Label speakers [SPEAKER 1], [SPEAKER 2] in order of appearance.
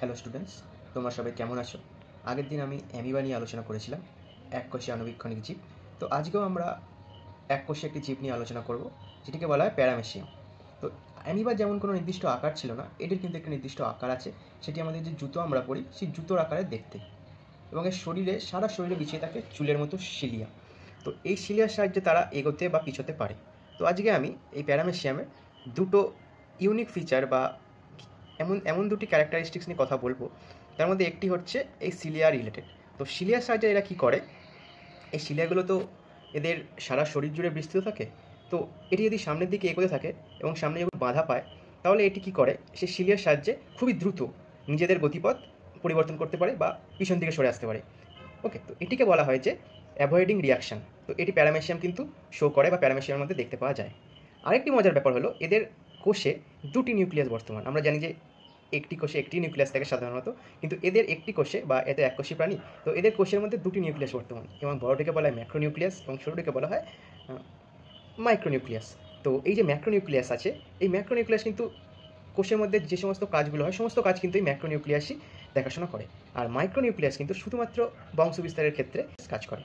[SPEAKER 1] Hello students, তোমরা সবাই কেমন আছো? আগের দিন আমি অ্যামিবা নিয়ে আলোচনা করেছিলাম, এককোষী আণুবীক্ষণিক জীব। তো আজকেও আমরা এককোষী একটি জীব নিয়ে আলোচনা করব, যেটিকে বলা হয় প্যারামেসিয়াম। তো অ্যামিবার যেমন কোনো নির্দিষ্ট আকার ছিল না, এটির কিন্তু একটি নির্দিষ্ট আকার আছে। সেটি আমাদের যে জুতো আমরা পরি সেই জুতোর আকারে দেখতে, এবং এর শরীরে সারা শরীরে বিছিয়ে থাকে চুলের মতো সিলিয়া। তো এই সিলিয়ার সাহায্যে তারা এগোতে বা পিছোতে পারে। তো আজকে আমি এই প্যারামেসিয়ামের দুটো ইউনিক ফিচার বা এমন এমন দুটি ক্যারেক্টারিস্টিক্স নিয়ে কথা বলবো। তার মধ্যে একটি হচ্ছে এই সিলিয়া রিলেটেড। তো সিলিয়ার সাহায্যে এরা কী করে, এই সিলিয়াগুলো তো এদের সারা শরীর জুড়ে বিস্তৃত থাকে। তো এটি যদি সামনের দিকে এগোতে থাকে এবং সামনে যখন বাধা পায়, তাহলে এটি কী করে, সেই সিলিয়ার সাহায্যে খুবই দ্রুত নিজেদের গতিপথ পরিবর্তন করতে পারে বা পিছন দিকে সরে আসতে পারে। ওকে, তো এটিকে বলা হয় যে অ্যাভয়েডিং রিয়াকশান। তো এটি প্যারামেসিয়াম কিন্তু শো করে বা প্যারামেসিয়ামের মধ্যে দেখতে পাওয়া যায়। আরেকটি মজার ব্যাপার হলো, এদের কোষে দুটি নিউক্লিয়াস বর্তমান। আমরা জানি যে একটি কোষে একটি নিউক্লিয়াস থাকে সাধারণত, কিন্তু এদের একটি কোষে বা এতে এককোষী প্রাণী, তো এদের কোষের মধ্যে দুটি নিউক্লিয়াস বর্তমান, এবং বড়টিকে বলা হয় ম্যাক্রোনিউক্লিয়াস এবং ছোটোটিকে বলা হয় মাইক্রোনিউক্লিয়াস। তো এই যে ম্যাক্রোনিউক্লিয়াস আছে, এই ম্যাক্রোনিউক্লিয়াস কিন্তু কোষের মধ্যে যে সমস্ত কাজগুলো হয় সমস্ত কাজ কিন্তু এই ম্যাক্রোনিউক্লিয়াসই দেখাশোনা করে। আর মাইক্রোনিউক্লিয়াস কিন্তু শুধুমাত্র বংশ বিস্তারের ক্ষেত্রে কাজ করে।